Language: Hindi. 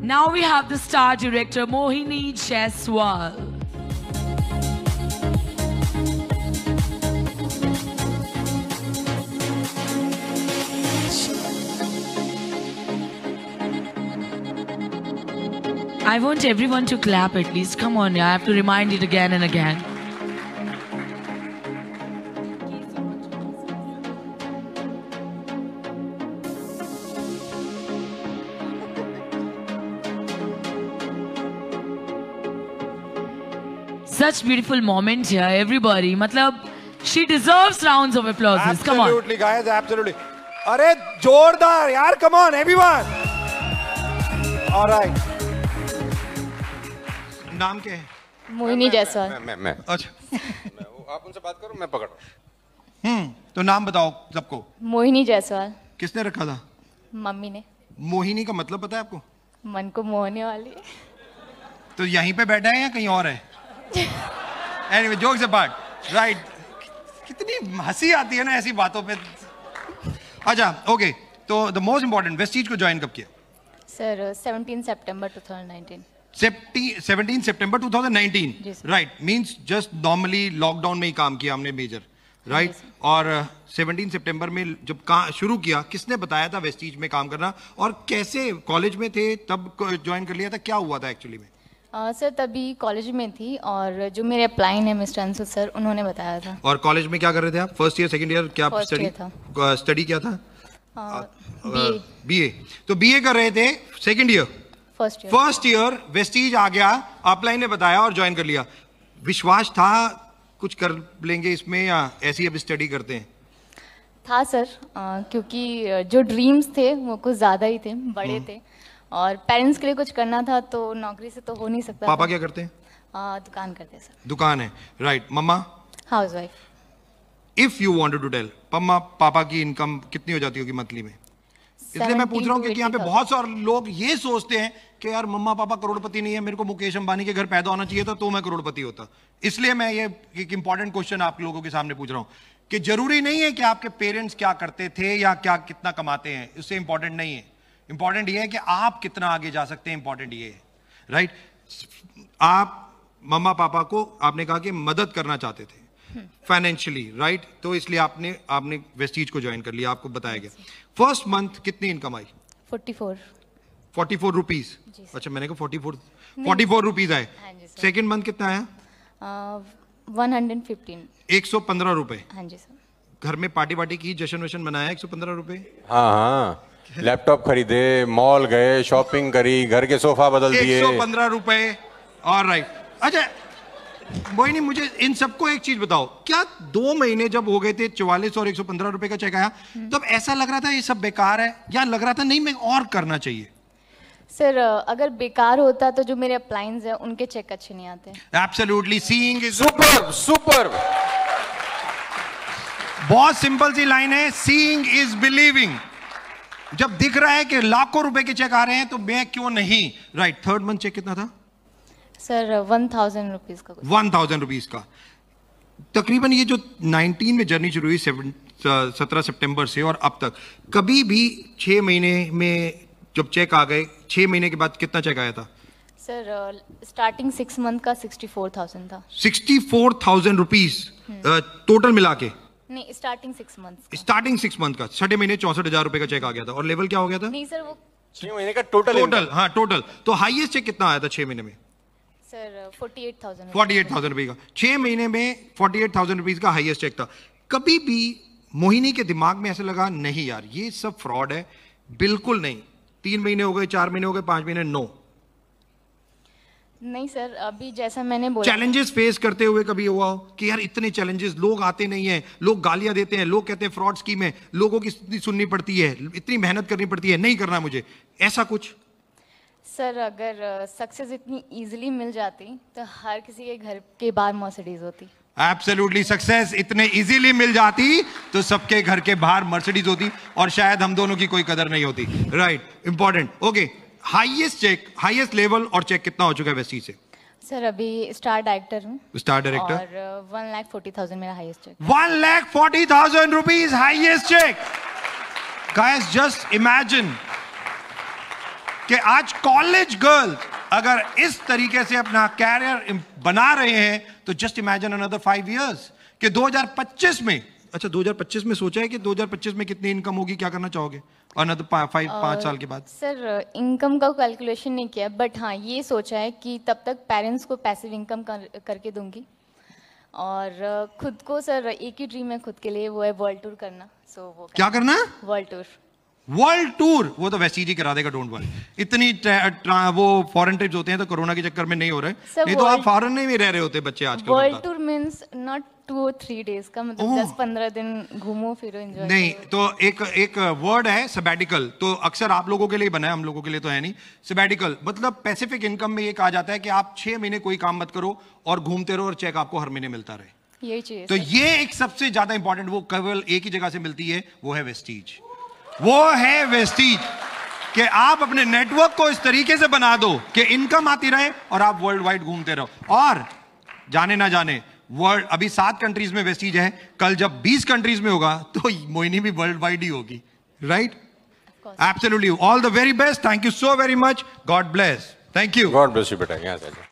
Now we have the star director Mohini Jaiswal. I want everyone to clap at least. Come on, I have to remind it again and again. Such beautiful moment here, everybody. Matlab, she deserves rounds of applause. Come on. Absolutely, guys, absolutely. Arey, jordar, yaar, come on, everyone. All right. नाम क्या है? मोहिनी जायसवाल। मैं अच्छा। आप उनसे बात करो, मैं पकड़ रहा हूँ। तो नाम बताओ सबको। मोहिनी जायसवाल। किसने रखा था? मम्मी ने। मोहिनी का मतलब पता है आपको? मन को मोहने वाली। तो यहीं पे बैठा है या कहीं और है? Anyway, jokes apart, right? कितनी हंसी आती है ना ऐसी बातों पे। अच्छा, ओके। तो the most important, वेस्टीज को ज्वाइन कब किया? सर 17 सितंबर 2019। 17 सितंबर 2019, right? Means just normally lockdown में ही काम किया हमने मेजर, राइट? और 17 सितंबर में जब शुरू किया, किसने बताया था वेस्टीज में काम करना और कैसे? कॉलेज में थे तब ज्वाइन कर लिया था? क्या हुआ था एक्चुअली में? सर तभी कॉलेज में थी और जो मेरे अप्लाइन है मिस्टर अंशु सर, उन्होंने बताया था। और कॉलेज में क्या कर रहे थे आप? First year, second year? क्या स्टडी क्या था? बीए। तो बीए कर रहे थे, सेकंड ईयर, फर्स्ट ईयर वेस्टीज आ गया, अपलाइन ने बताया और ज्वाइन कर लिया। विश्वास था कुछ कर लेंगे इसमें या ऐसी अब स्टडी करते हैं? था सर, क्योंकि जो ड्रीम्स थे वो कुछ ज्यादा ही थे, बड़े थे और पेरेंट्स के लिए कुछ करना था, तो नौकरी से तो हो नहीं सकता। पापा क्या करते हैं? दुकान करते हैं सर। दुकान है, राइट? मम्मा housewife. If you wanted to tell, पापा की इनकम कितनी हो जाती होगी मंथली में? इसलिए मैं पूछ रहा हूँ क्योंकि यहाँ पे बहुत सारे लोग ये सोचते हैं कि यार मम्मा पापा करोड़पति नहीं है, मेरे को मुकेश अंबानी के घर पैदा होना चाहिए था तो मैं करोड़पति होता। इसलिए मैं ये एक इंपॉर्टेंट क्वेश्चन आप लोगों के सामने पूछ रहा हूँ कि जरूरी नहीं है कि आपके पेरेंट्स क्या करते थे या क्या कितना कमाते हैं, उससे इंपॉर्टेंट नहीं है। इंपॉर्टेंट ये है कि आप कितना आगे जा सकते हैं, इंपॉर्टेंट ये है, राइट? आप मम्मा पापा को आपने कहा कि मदद करना चाहते थे फाइनेंशियली, राइट? तो इसलिए आपने वेस्टीज को ज्वाइन कर लिया, आपको बताया गया। फर्स्ट मंथ कितनी इनकम आई? 44 रुपीज। अच्छा, मैंने कहा 44 रुपीज आए। सेकेंड मंथ कितना आया? 115। 115 रुपए। हाँ जी सर। घर में पार्टी वार्टी की, जश्न वशन मनाया? 115 रुपए। हाँ, लैपटॉप खरीदे, मॉल गए, शॉपिंग करी, घर के सोफा बदल दिए। 115 रुपए, ऑलराइट। अच्छा मोहिनी, मुझे इन सबको एक चीज बताओ, क्या 2 महीने जब हो गए थे 44 और 115 रुपए का चेक आया, तब ऐसा लग रहा था ये सब बेकार है या लग रहा था नहीं मैं और करना चाहिए? सर अगर बेकार होता तो जो मेरे अप्लायंस हैं उनके चेक अच्छे नहीं आते। Absolutely, seeing is super. बहुत सिंपल सी लाइन है, सीइंग इज बिलीविंग। जब दिख रहा है कि लाखों रुपए के चेक आ रहे हैं तो मैं क्यों नहीं, राइट? थर्ड मंथ चेक कितना था? सर 1000 रुपीज का। 1000 रुपीज का। तकरीबन ये जो 19 में जर्नी शुरू हुई 17 सितंबर से और अब तक, कभी भी 6 महीने में जब चेक आ गए, 6 महीने के बाद कितना चेक आया था? सर स्टार्टिंग 6 मंथ का 64,000 था। 64,000 रुपीज टोटल मिला के? नहीं, स्टार्टिंग 6 मंथ। स्टार्टिंग 6 मंथ का 6 महीने 64,000 रुपए का चेक आ गया था। और लेवल क्या हो गया था? नहीं सर, वो 6 महीने का टोटल। हाँ, टोटल। तो हाईएस्ट चेक कितना आया था 6 महीने में? सर 48,000। 48,000 रुपए का 6 महीने में 48,000 रुपीज का हाईएस्ट चेक था। कभी भी मोहिनी के दिमाग में ऐसा लगा नहीं यार ये सब फ्रॉड है? बिल्कुल नहीं। 3 महीने हो गए, 4 महीने हो गए, 5 महीने, नो? नहीं सर, अभी जैसा मैंने बोला, चैलेंजेस फेस करते हुए कभी हुआ हो कि यार इतने चैलेंजेस, लोग आते नहीं है, लोग गालियां देते हैं, लोग कहते हैं फ्रॉड स्कीम है, लोगों की सुननी पड़ती है, इतनी मेहनत करनी पड़ती है, नहीं करना मुझे, ऐसा कुछ? सर अगर सक्सेस इतनी इजीली मिल जाती तो हर किसी के घर के बाहर मर्सिडीज होती। एब्सोल्युटली, सक्सेस इतने इजीली मिल जाती तो सबके घर के बाहर मर्सिडीज होती और शायद हम दोनों की कोई कदर नहीं होती, right? Important. Okay, highest cheque, highest level और चेक कितना हो चुका है वेस्टीज से? सर अभी स्टार डायरेक्टर हूँ। Star director. और 1,40,000 मेरा highest cheque. 1,40,000 rupees highest cheque. Guys just imagine, कि आज कॉलेज गर्ल्स अगर इस तरीके से अपना कैरियर बना रहे हैं तो जस्ट इमेजिन अनदर 5 इयर्स कि 2025 में, अच्छा 2025 में सोचा है कि 2025 में कितनी इनकम होगी, क्या करना चाहोगे अनदर 5 साल के बाद? सर इनकम का कैलकुलेशन नहीं किया, बट हाँ ये सोचा है कि तब तक पेरेंट्स को पैसिव इनकम करके दूंगी, और खुद को सर एक ही ड्रीम है खुद के लिए, वो है वर्ल्ड टूर करना। सो वो क्या करना? World tour. वर्ल्ड टूर वो तो वैसे ही करा देगा, डोंट वरी। इतनी वो फॉरेन ट्रिप्स होते हैं तो कोरोना के चक्कर में नहीं हो रहे, नहीं तो आप फॉरेन में भी रह रहे होते बच्चे आजकल। World tour means not 2 or 3 days का, मतलब 10-15 दिन घूमो फिरो एंजॉय नहीं। तो एक वर्ड है सबैटिकल, तो अक्सर आप लोगों के लिए बना है, हम लोगों के लिए तो है नहीं। सबैटिकल मतलब पैसिफिक इनकम में ये कहा जाता है कि आप 6 महीने कोई काम मत करो और घूमते रहो और चेक आपको हर महीने मिलता रहे। यही चाहिए। तो ये एक सबसे ज्यादा इंपॉर्टेंट, वो केवल एक ही जगह से मिलती है, वो है वेस्टीज। वो है वेस्टीज कि आप अपने नेटवर्क को इस तरीके से बना दो कि इनकम आती रहे और आप वर्ल्ड वाइड घूमते रहो। और जाने ना जाने वर्ल्ड, अभी 7 कंट्रीज में वेस्टीज है, कल जब 20 कंट्रीज में होगा तो मोहिनी भी वर्ल्ड वाइड ही होगी, right? Absolutely. All the very best, thank you so very much, God bless, thank you. God bless you बेटा, यहाँ से